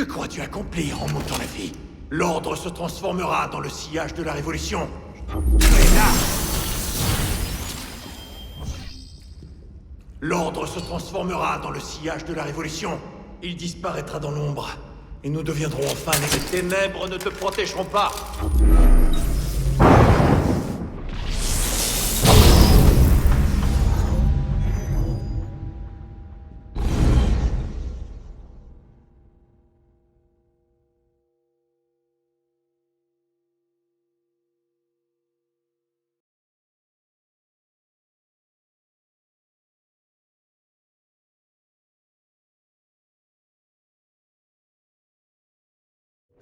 Que crois-tu accomplir en m'ôtant la vie? L'ordre se transformera dans le sillage de la Révolution. Tu es là! L'ordre se transformera dans le sillage de la Révolution. Il disparaîtra dans l'ombre. Et nous deviendrons enfin les ténèbres ne te protégeront pas.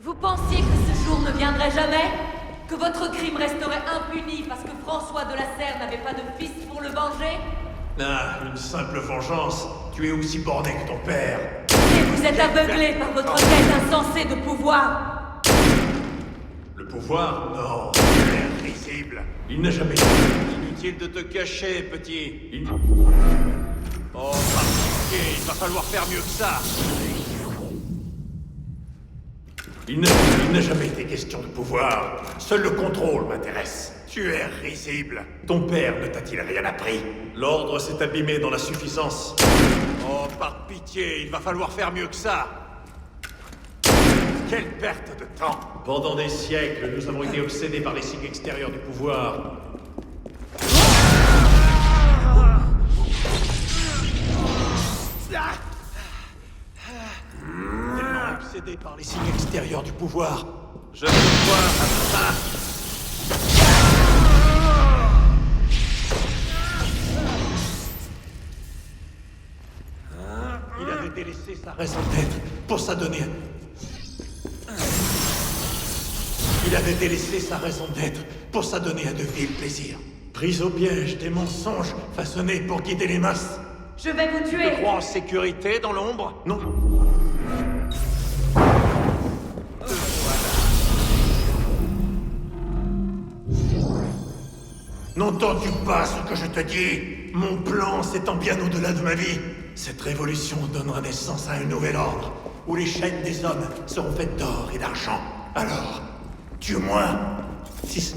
Vous pensiez que ce jour ne viendrait jamais? Que votre crime resterait impuni parce que François de la Serre n'avait pas de fils pour le venger? Ah, une simple vengeance. Tu es aussi borné que ton père. Et vous êtes aveuglé par votre quête insensée de pouvoir. Le pouvoir? Non, tu es risible. Il n'a jamais été inutile de te cacher, petit. Oh, par pitié, il va falloir faire mieux que ça. Il n'a jamais été question de pouvoir. Seul le contrôle m'intéresse. Tu es risible. Ton père ne t'a-t-il rien appris? L'ordre s'est abîmé dans la suffisance. Oh, par pitié, il va falloir faire mieux que ça. Quelle perte de temps! Pendant des siècles, nous avons été obsédés par les signes extérieurs du pouvoir. Tellement obsédé par les signes extérieurs du pouvoir. Je vais voir à ça. Il avait délaissé sa raison d'être pour s'adonner. Il avait délaissé sa raison d'être pour s'adonner à de vils plaisirs. Pris au piège des mensonges façonnés pour guider les masses. Je vais vous Tu tuer. te crois en sécurité dans l'ombre? Non. N'entends-tu pas ce que je te dis? Mon plan s'étend bien au-delà de ma vie. Cette révolution donnera naissance à un nouvel ordre, où les chaînes des hommes seront faites d'or et d'argent. Alors, tue-moi, si...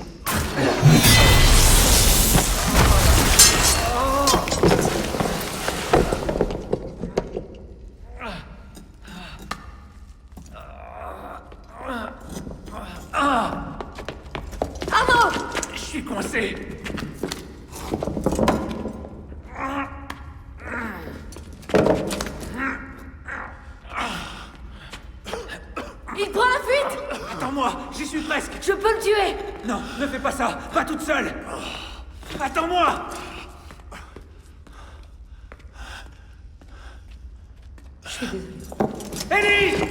Arnaud! Je suis coincé. Il prend la fuite! Attends-moi, j'y suis presque. Je peux le tuer! Non, ne fais pas ça, pas toute seule. Attends-moi. Je suis désolée.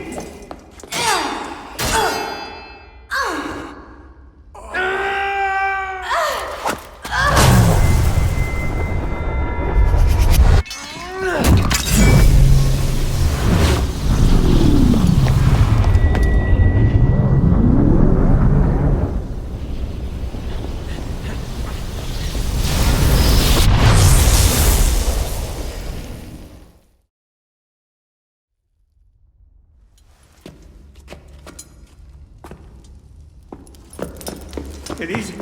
Élise!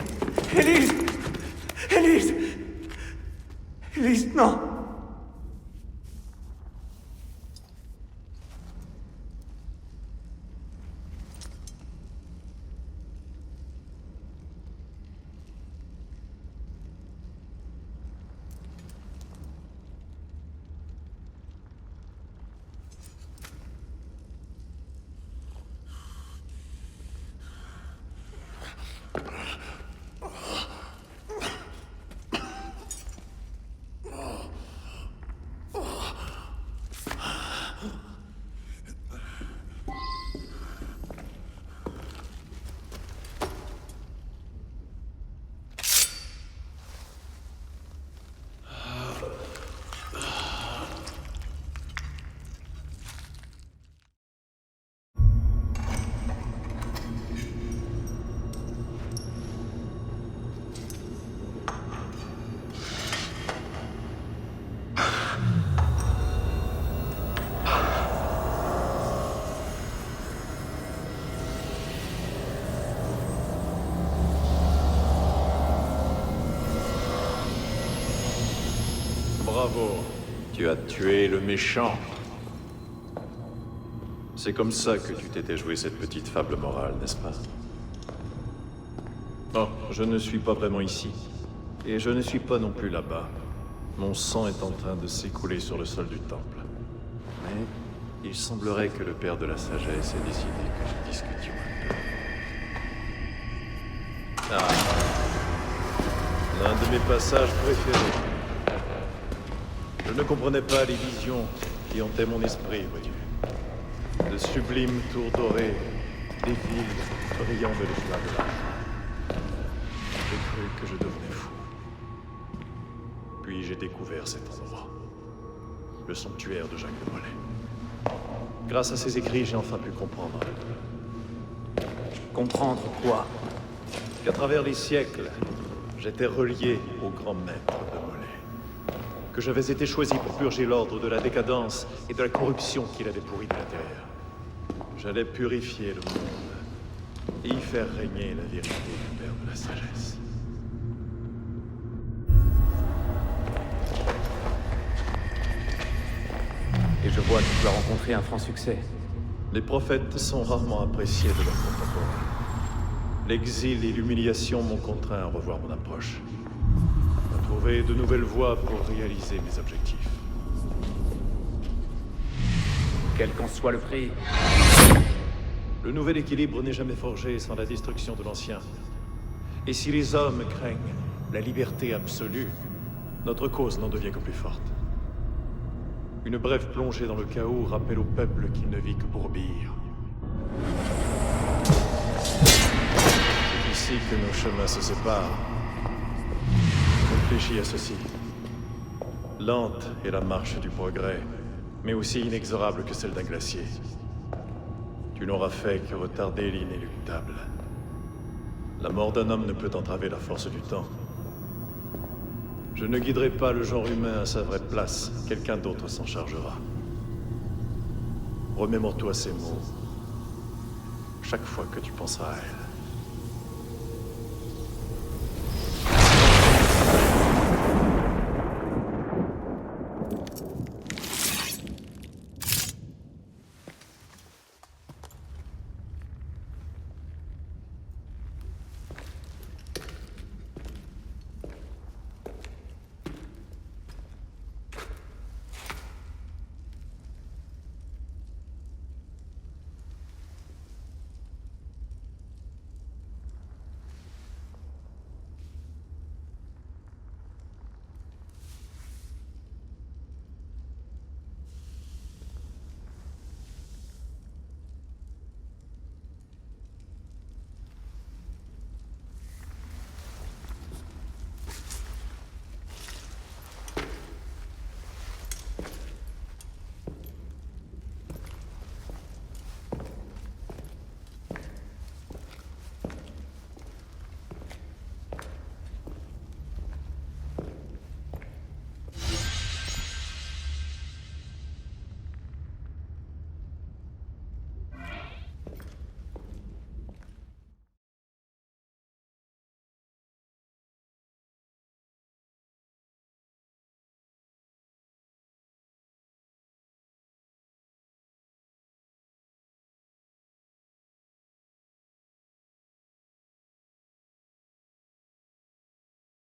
Élise! Élise! Élise! Élise, non! Bravo. Tu as tué le méchant. C'est comme ça que tu t'étais joué cette petite fable morale, n'est-ce pas? Oh, je ne suis pas vraiment ici. Et je ne suis pas non plus là-bas. Mon sang est en train de s'écouler sur le sol du temple. Mais il semblerait que le Père de la Sagesse ait décidé que nous discutions un peu. Ah. L'un de mes passages préférés. Je ne comprenais pas les visions qui hantaient mon esprit, vois-tu. De sublimes tours dorées, des villes brillant de l'éclat de l'argent. J'ai cru que je devenais fou. Puis j'ai découvert cet endroit. Le sanctuaire de Jacques de Molay. Grâce à ses écrits, j'ai enfin pu comprendre. Comprendre quoi? Qu'à travers les siècles, j'étais relié au grand maître de Molay. Que j'avais été choisi pour purger l'ordre de la décadence et de la corruption qu'il avait pourri de la terre. J'allais purifier le monde et y faire régner la vérité du Père de la Sagesse. Et je vois que tu as rencontré un franc succès. Les prophètes sont rarement appréciés de leurs contemporains. L'exil et l'humiliation m'ont contraint à revoir mon approche. À trouver de nouvelles voies pour réaliser mes objectifs. Quel qu'en soit le prix. Le nouvel équilibre n'est jamais forgé sans la destruction de l'ancien. Et si les hommes craignent la liberté absolue, notre cause n'en devient que plus forte. Une brève plongée dans le chaos rappelle au peuple qu'il ne vit que pour obéir. C'est ici que nos chemins se séparent. Réfléchis à ceci. Lente est la marche du progrès, mais aussi inexorable que celle d'un glacier. Tu n'auras fait que retarder l'inéluctable. La mort d'un homme ne peut entraver la force du temps. Je ne guiderai pas le genre humain à sa vraie place. Quelqu'un d'autre s'en chargera. Remémore-toi ces mots chaque fois que tu penseras à elle.